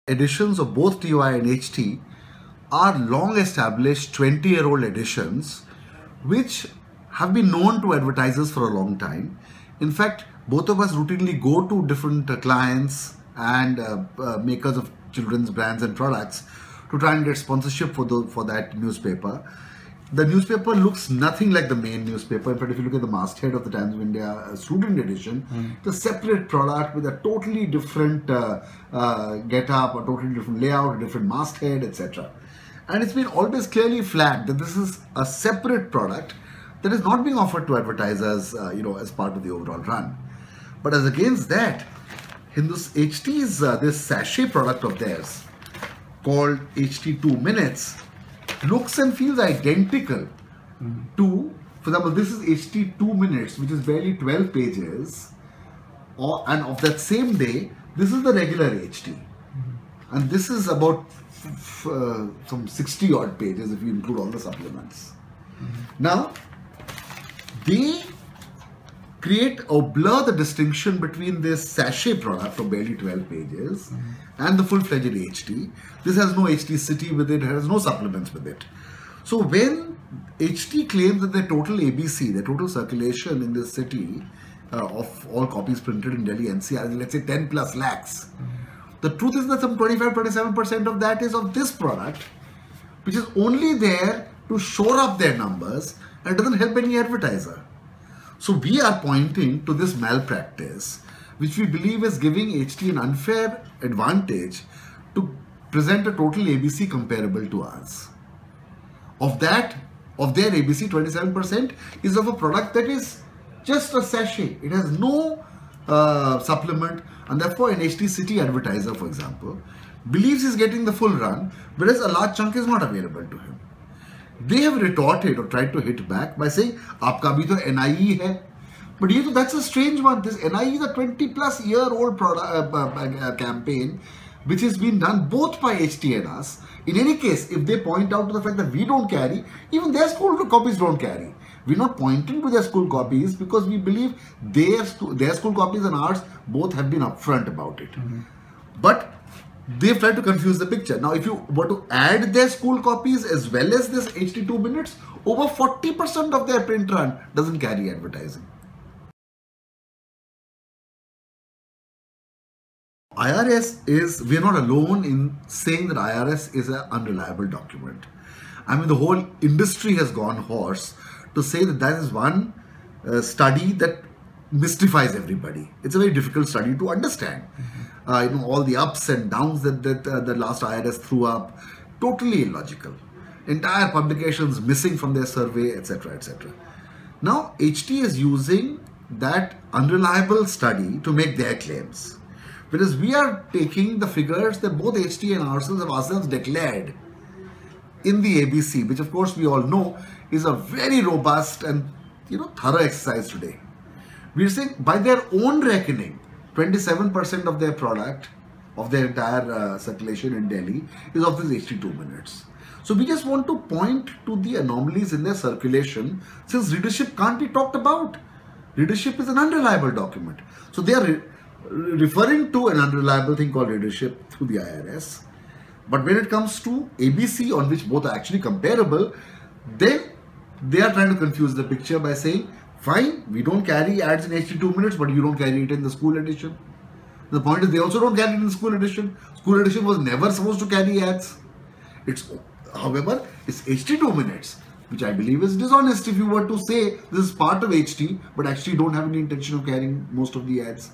editions of both TOI and HT are long established 20-year-old editions which have been known to advertisers for a long time. In fact, both of us routinely go to different clients and makers of children's brands and products to try and get sponsorship for that newspaper. The newspaper looks nothing like the main newspaper. In fact, if you look at the masthead of the Times of India student edition, it's a separate product with a totally different get-up, a totally different layout, a different masthead, etc. And it's been always clearly flagged that this is a separate product that is not being offered to advertisers, as part of the overall run. But as against that, HT's this sachet product of theirs called HT 2 Minutes looks and feels identical to, for example, this is HT 2 Minutes, which is barely 12 pages, and of that same day, this is the regular HT. And this is about some 60 odd pages if you include all the supplements. Now, they create or blur the distinction between this sachet product of barely 12 pages and the full-fledged HT. This has no HT city with it, has no supplements with it. So when HT claims that their total ABC, their total circulation in this city of all copies printed in Delhi NCR is, let's say, 10 plus lakhs. The truth is that some 25-27% of that is of this product, which is only there to shore up their numbers and doesn't help any advertiser. So we are pointing to this malpractice, which we believe is giving HT an unfair advantage to present a total ABC comparable to ours. Of their ABC, 27% is of a product that is just a sachet. It has no supplement, and therefore an HT city advertiser, for example, believes he's getting the full run, whereas a large chunk is not available to him. They have retorted or tried to hit back by saying, "Aapka bhi to NIE hai." But that's a strange one. This NIE is a 20-plus-year-old campaign which has been done both by HT and us. In any case, if they point out to the fact that we don't carry, even their school copies don't carry. We're not pointing to their school copies because we believe their school copies and ours both have been upfront about it. But they've tried to confuse the picture. Now, if you were to add their school copies as well as this HT 2 Minutes, over 40% of their print run doesn't carry advertising. we're not alone in saying that IRS is an unreliable document. I mean, the whole industry has gone hoarse to say that is one study that mystifies everybody. It's a very difficult study to understand. All the ups and downs that the last IRS threw up, totally illogical. Entire publications missing from their survey, etc., etc. Now, HT is using that unreliable study to make their claims. Whereas we are taking the figures that both HT and ourselves declared in the ABC, which of course we all know is a very robust and thorough exercise today. We are saying by their own reckoning, 27% of their product, of their entire circulation in Delhi is of this HT 2 Minutes. So we just want to point to the anomalies in their circulation, since readership can't be talked about. Readership is an unreliable document. So they are referring to an unreliable thing called readership through the IRS. But when it comes to ABC, on which both are actually comparable, then they are trying to confuse the picture by saying, fine, we don't carry ads in HT 2 Minutes, but you don't carry it in the school edition. The point is they also don't carry it in the school edition. School edition was never supposed to carry ads. However, it's HT 2 Minutes, which I believe is dishonest if you were to say this is part of HT, but actually don't have any intention of carrying most of the ads.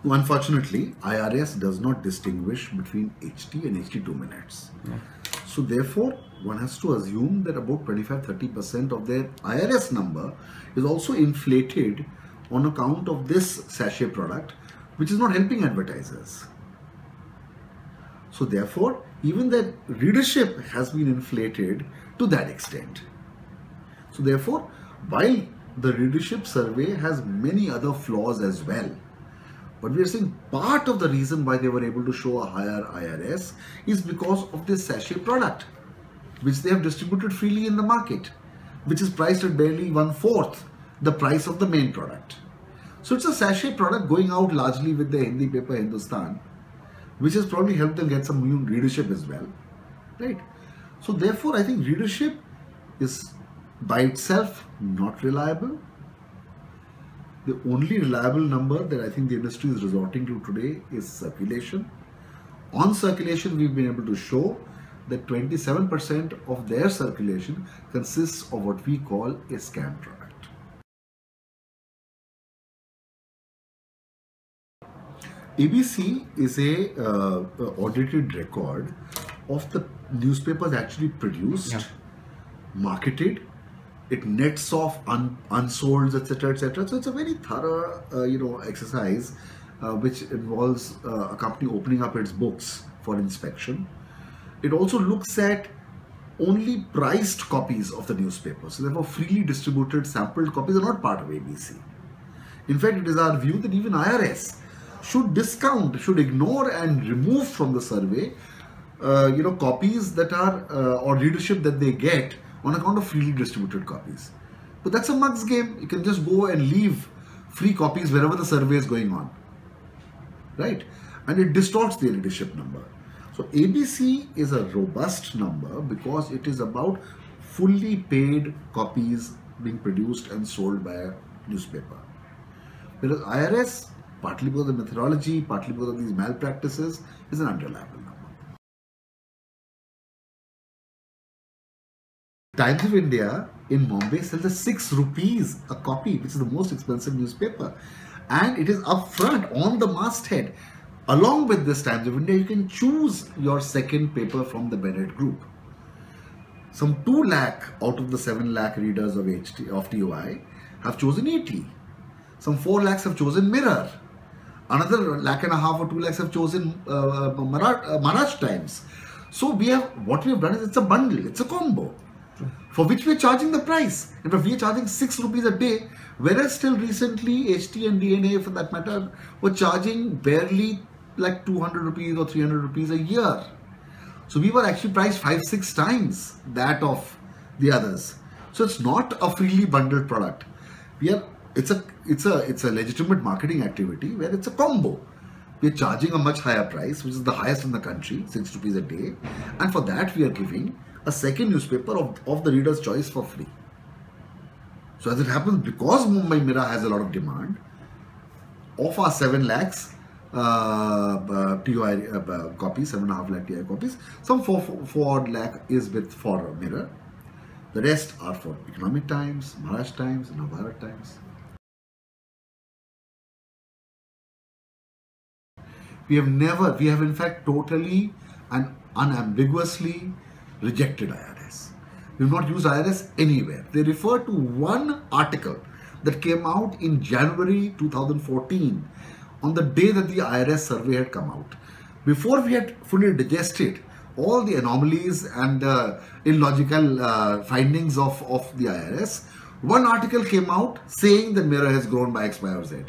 Unfortunately, IRS does not distinguish between HT and HT 2 Minutes. Yeah. So therefore, one has to assume that about 25-30% of their IRS number is also inflated on account of this sachet product, which is not helping advertisers. So therefore, even that readership has been inflated to that extent. So therefore, while the readership survey has many other flaws as well, but we are saying part of the reason why they were able to show a higher IRS is because of this sachet product, which they have distributed freely in the market, which is priced at barely 1/4 the price of the main product. So it's a sachet product going out largely with the Hindi paper Hindustan, which has probably helped them get some new readership as well, right? So therefore, I think readership is by itself not reliable. The only reliable number that I think the industry is resorting to today is circulation. On circulation, we've been able to show that 27% of their circulation consists of what we call a scam product. ABC is a audited record of the newspapers actually produced, marketed. It nets off unsolds, etc., etc. So it's a very thorough, exercise which involves a company opening up its books for inspection. It also looks at only priced copies of the newspaper. So therefore, freely distributed sampled copies are not part of ABC. In fact, it is our view that even IRS should ignore and remove from the survey, copies that are or readership that they get on account of freely distributed copies. But that's a mug's game. You can just go and leave free copies wherever the survey is going on, right? And it distorts the readership number. So ABC is a robust number because it is about fully paid copies being produced and sold by a newspaper. Whereas IRS, partly because of the methodology, partly because of these malpractices, is an unreliable number. Times of India in Mumbai sells at 6 rupees a copy, which is the most expensive newspaper. And it is up front on the masthead. Along with this Times of India, you can choose your second paper from the Bennett Group. Some 2 lakh out of the 7 lakh readers of TOI have chosen Italy. Some 4 lakhs have chosen Mirror. Another 1.5 lakh or 2 lakhs have chosen Maharashtra Times. So what we have done is it's a bundle, it's a combo, for which we are charging the price. In fact, we are charging 6 rupees a day, whereas still recently HT and DNA, for that matter, were charging barely like 200 rupees or 300 rupees a year. So we were actually priced 5-6 times that of the others. So it's not a freely bundled product. It's a legitimate marketing activity where it's a combo. We are charging a much higher price, which is the highest in the country, 6 rupees a day, and for that we are giving a second newspaper of the reader's choice for free. So as it happens, because Mumbai Mirror has a lot of demand, of our 7 lakhs TOI copies, 7.5 lakh TOI copies, some 4 lakh is for Mirror. The rest are for Economic Times, Maharashtra Times, and Bharat Times. We have in fact totally and unambiguously rejected IRS. We have not used IRS anywhere. They refer to one article that came out in January 2014 on the day that the IRS survey had come out. Before we had fully digested all the anomalies and illogical findings of the IRS, one article came out saying the Mirror has grown by X, Y, or Z.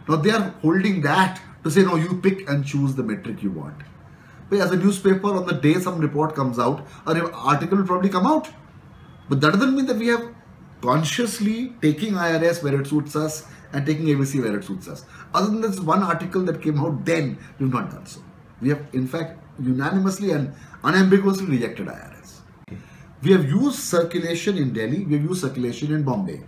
Now they are holding that to say, no, you pick and choose the metric you want. But as a newspaper, on the day some report comes out, an article will probably come out. But that doesn't mean that we have consciously taking IRS where it suits us and taking ABC where it suits us. Other than this one article that came out then, we have not done so. We have in fact unanimously and unambiguously rejected IRS. We have used circulation in Delhi, we have used circulation in Bombay.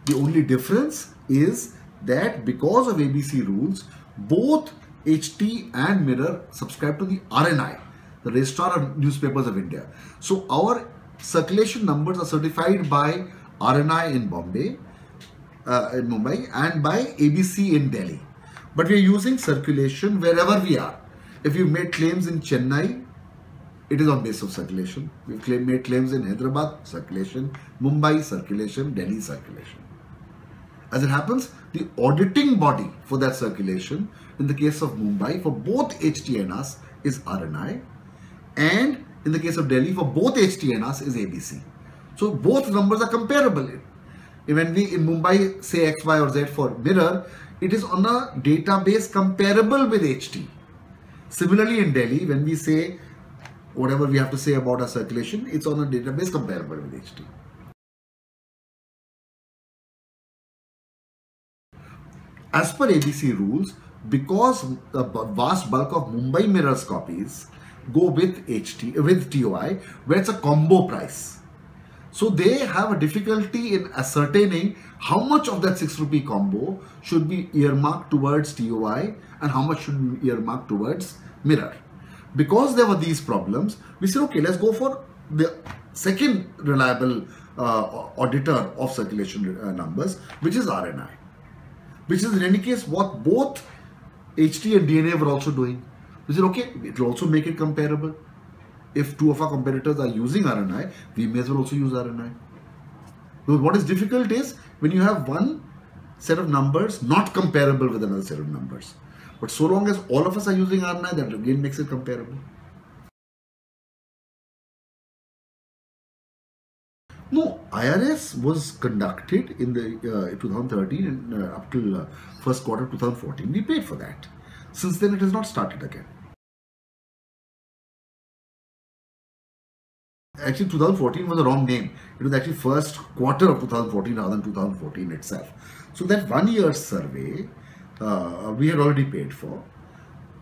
The only difference is that because of ABC rules, both HT and Mirror subscribe to the RNI, the Registrar of Newspapers of India. So our circulation numbers are certified by RNI in Mumbai, and by ABC in Delhi. But we are using circulation wherever we are. If you made claims in Chennai, it is on basis of circulation. We've made claims in Hyderabad, circulation, Mumbai, circulation, Delhi, circulation. As it happens, the auditing body for that circulation, in the case of Mumbai, for both HT and us, is RNI, and in the case of Delhi, for both HT and us, is ABC. So both numbers are comparable. When we in Mumbai say X, Y, or Z for Mirror, it is on a database comparable with HT. Similarly, in Delhi, when we say whatever we have to say about our circulation, it's on a database comparable with HT. As per ABC rules, because the vast bulk of Mumbai Mirror's copies go with TOI, where it's a combo price. So they have a difficulty in ascertaining how much of that 6 rupee combo should be earmarked towards TOI and how much should be earmarked towards Mirror. Because there were these problems, we said, okay, let's go for the second reliable auditor of circulation numbers, which is RNI. Which is in any case what both HT and DNA were also doing. We said, okay, it will also make it comparable. If two of our competitors are using RNI, we may as well also use RNI. Because what is difficult is when you have one set of numbers not comparable with another set of numbers. But so long as all of us are using RNI, that again makes it comparable. No, IRS was conducted in the 2013 and up till first quarter 2014. We paid for that. Since then, it has not started again. Actually, 2014 was the wrong name. It was actually first quarter of 2014 rather than 2014 itself. So that 1 year survey we had already paid for.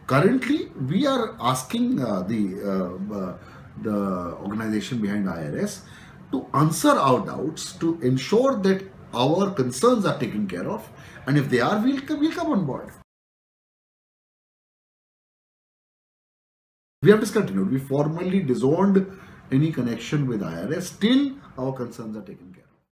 Currently, we are asking the organization behind IRS to answer our doubts, to ensure that our concerns are taken care of, and if they are, we'll come on board. We have discontinued. We formally disowned any connection with IRS till our concerns are taken care of.